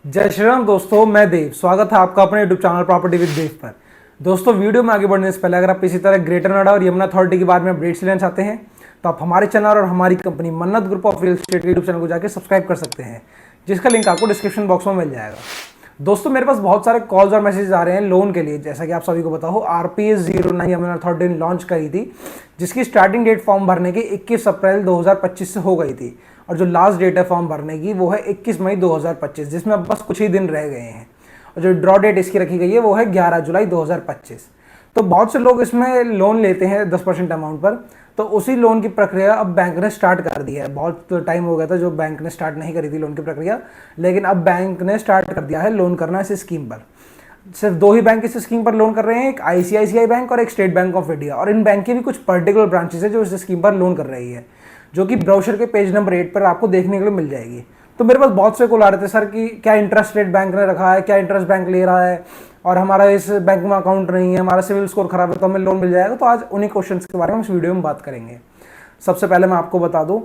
जय श्री राम दोस्तों, मैं देव। स्वागत है आपका अपने यूट्यूब चैनल प्रॉपर्टी विद देव पर। दोस्तों, वीडियो में आगे बढ़ने से पहले अगर आप इसी तरह ग्रेटर नोएडा और यमुना अथॉरिटी के बारे में अपडेट्स लेना चाहते हैं तो आप हमारे चैनल और हमारी कंपनी मन्नत ग्रुप ऑफ रियल एस्टेट के यूट्यूब चैनल को जाकर सब्सक्राइब कर सकते हैं, जिसका लिंक आपको डिस्क्रिप्शन बॉक्स में मिल जाएगा। दोस्तों, मेरे पास बहुत सारे कॉल्स और मैसेज आ रहे हैं लोन के लिए। जैसा कि आप सभी को पता हो, RPS 09 यमुना अथॉरिटी ने लॉन्च करी थी, जिसकी स्टार्टिंग डेट फॉर्म भरने की 21 अप्रैल 2025 से हो गई थी और जो लास्ट डेट है फॉर्म भरने की वो है 21 मई 2025, जिसमें अब बस कुछ ही दिन रह गए हैं। और जो ड्रॉ डेट इसकी रखी गई है वो है 11 जुलाई 2025। तो बहुत से लोग इसमें लोन लेते हैं 10% अमाउंट पर, तो उसी लोन की प्रक्रिया अब बैंक ने स्टार्ट कर दी है। बहुत टाइम हो गया था जो बैंक ने स्टार्ट नहीं करी थी लोन की प्रक्रिया, लेकिन अब बैंक ने स्टार्ट कर दिया है लोन करना इस स्कीम पर। सिर्फ दो ही बैंक इस स्कीम पर लोन कर रहे हैं, एक ICICI बैंक और एक स्टेट बैंक ऑफ इंडिया। और इन बैंक की भी कुछ पर्टिकुलर ब्रांचेस है जो इस स्कीम पर लोन कर रही है, जो कि ब्रोशर के पेज नंबर 8 पर आपको देखने के लिए मिल जाएगी। तो मेरे पास बहुत से कॉल आ रहे थे, सर कि क्या इंटरेस्ट रेट बैंक ने रखा है, क्या इंटरेस्ट बैंक ले रहा है, और हमारा इस बैंक में अकाउंट नहीं है, हमारा सिविल स्कोर खराब है, तो हमें लोन मिल जाएगा। तो आज उन्हीं क्वेश्चंस के बारे में इस वीडियो में बात करेंगे। सबसे पहले मैं आपको बता दूं,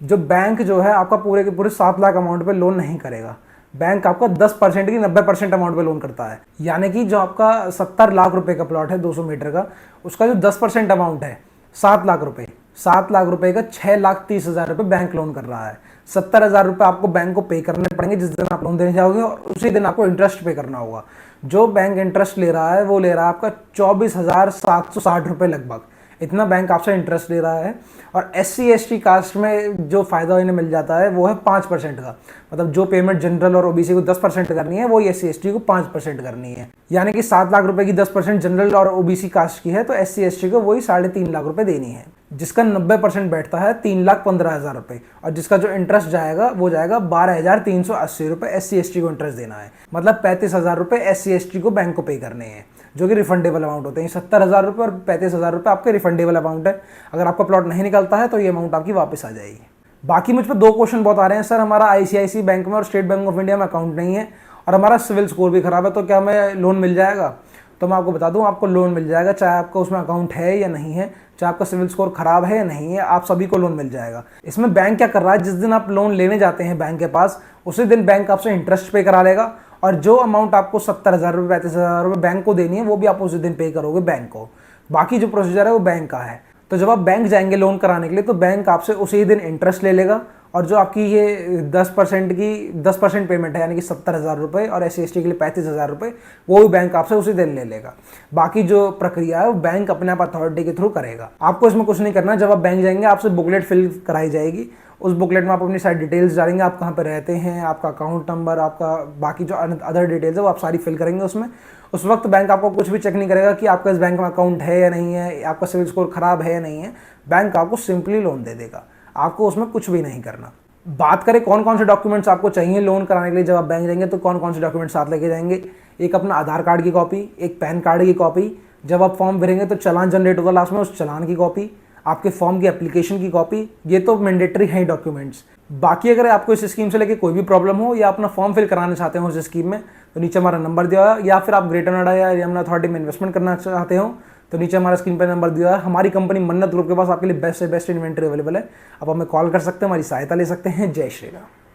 जो बैंक जो है आपका पूरे के पूरे 7 लाख अमाउंट पे लोन नहीं करेगा। बैंक आपका 10% की 90% अमाउंट पे लोन करता है। यानी कि जो आपका 70 लाख रुपए का प्लॉट है 200 मीटर का, उसका जो 10% अमाउंट है 7 लाख रुपए, 7 लाख रुपए का 6,30,000 रुपए बैंक लोन कर रहा है। 70,000 रुपए आपको बैंक को पे करने पड़ेंगे जिस दिन आप लोन देने जाओगे, और उसी दिन आपको इंटरेस्ट पे करना होगा। जो बैंक इंटरेस्ट ले रहा है वो ले रहा है आपका 24,760 रुपए लगभग, इतना बैंक आपसे इंटरेस्ट ले रहा है। और SC ST कास्ट में जो फायदा इन्हें मिल जाता है वो है 5% का। मतलब जो पेमेंट जनरल और OBC को 10% करनी है, वो SC ST को 5% करनी है। यानी कि 7 लाख रुपए की 10% जनरल और OBC कास्ट की है, तो SC ST को वही 3.5 लाख रुपए देनी है, जिसका 90% बैठता है 3,15,000 रुपए। और जिसका जो इंटरेस्ट जाएगा वो जाएगा 12,380 रुपए SC ST को इंटरेस्ट देना है। मतलब 35,000 रुपए SC ST को बैंक को पे करने हैं, जो कि रिफंडेबल अमाउंट होते हैं। 70,000 रुपए और 35,000 रुपए आपके रिफंडेबल अमाउंट है। अगर आपका प्लॉट नहीं निकलता है तो ये अमाउंट आपकी वापस आ जाएगी। बाकी मुझ पर 2 क्वेश्चन बहुत आ रहे हैं, सर हमारा ICICI बैंक में और स्टेट बैंक ऑफ इंडिया में अकाउंट नहीं है और हमारा सिविल स्कोर भी खराब है, तो क्या हमें लोन मिल जाएगा? तो मैं आपको बता दूं, आपको लोन मिल जाएगा, चाहे आपका उसमें अकाउंट है या नहीं है, चाहे आपका सिविल स्कोर खराब है या नहीं है, आप सभी को लोन मिल जाएगा। इसमें बैंक क्या कर रहा है, जिस दिन आप लोन लेने जाते हैं बैंक के पास, उसी दिन बैंक आपसे इंटरेस्ट पे करा लेगा, और जो अमाउंट आपको 70,000 रुपये 35,000 रुपये बैंक को देनी है वो भी आप उसी दिन पे करोगे बैंक को। बाकी जो प्रोसीजर है वो बैंक का है। तो जब आप बैंक जाएंगे लोन कराने के लिए, तो बैंक आपसे उसी दिन इंटरेस्ट ले लेगा, और जो आपकी ये 10% पेमेंट है, यानी कि 70,000 रुपये, और SC ST के लिए 35,000 रुपये, वो भी बैंक आपसे उसी दिन ले लेगा। बाकी जो प्रक्रिया है वो बैंक अपने आप अथॉरिटी के थ्रू करेगा। आपको इसमें कुछ नहीं करना। जब आप बैंक जाएंगे आपसे बुकलेट फिल कराई जाएगी। उस बुकलेट में आप अपनी सारी डिटेल्स डालेंगे, आप कहाँ पे रहते हैं, आपका अकाउंट नंबर, आपका बाकी जो अदर डिटेल्स है वो आप सारी फिल करेंगे उसमें। उस वक्त बैंक आपको कुछ भी चेक नहीं करेगा कि आपका इस बैंक में अकाउंट है या नहीं है, आपका सिविल स्कोर खराब है या नहीं है। बैंक आपको सिंपली लोन दे देगा, आपको उसमें कुछ भी नहीं करना। बात करें कौन कौन से डॉक्यूमेंट्स आपको चाहिए लोन कराने के लिए, जब आप बैंक जाएंगे तो कौन कौन से डॉक्यूमेंट्स साथ लेके जाएंगे? एक अपना आधार कार्ड की कॉपी, एक पैन कार्ड की कॉपी, जब आप फॉर्म भरेंगे तो चालान जनरेट होगा लास्ट में, उस चालान की कॉपी, आपके फॉर्म की एप्लीकेशन की कॉपी, ये तो मैंडेटरी है डॉक्यूमेंट्स। बाकी अगर आपको इस स्कीम से लेके कोई भी प्रॉब्लम हो या अपना फॉर्म फिल कराना चाहते हो इस स्कीम में, तो नीचे हमारा नंबर दिया हुआ है। या फिर आप ग्रेटर नोएडा या यमुना अथॉरिटी में इन्वेस्टमेंट करना चाहते हो तो नीचे हमारा स्क्रीन पर नंबर दिया है। हमारी कंपनी मन्नत ग्रुप के पास आपके लिए बेस्ट से बेस्ट इन्वेंट्री अवेलेबल है। आप हमें कॉल कर सकते हैं, हमारी सहायता ले सकते हैं। जय श्री राम।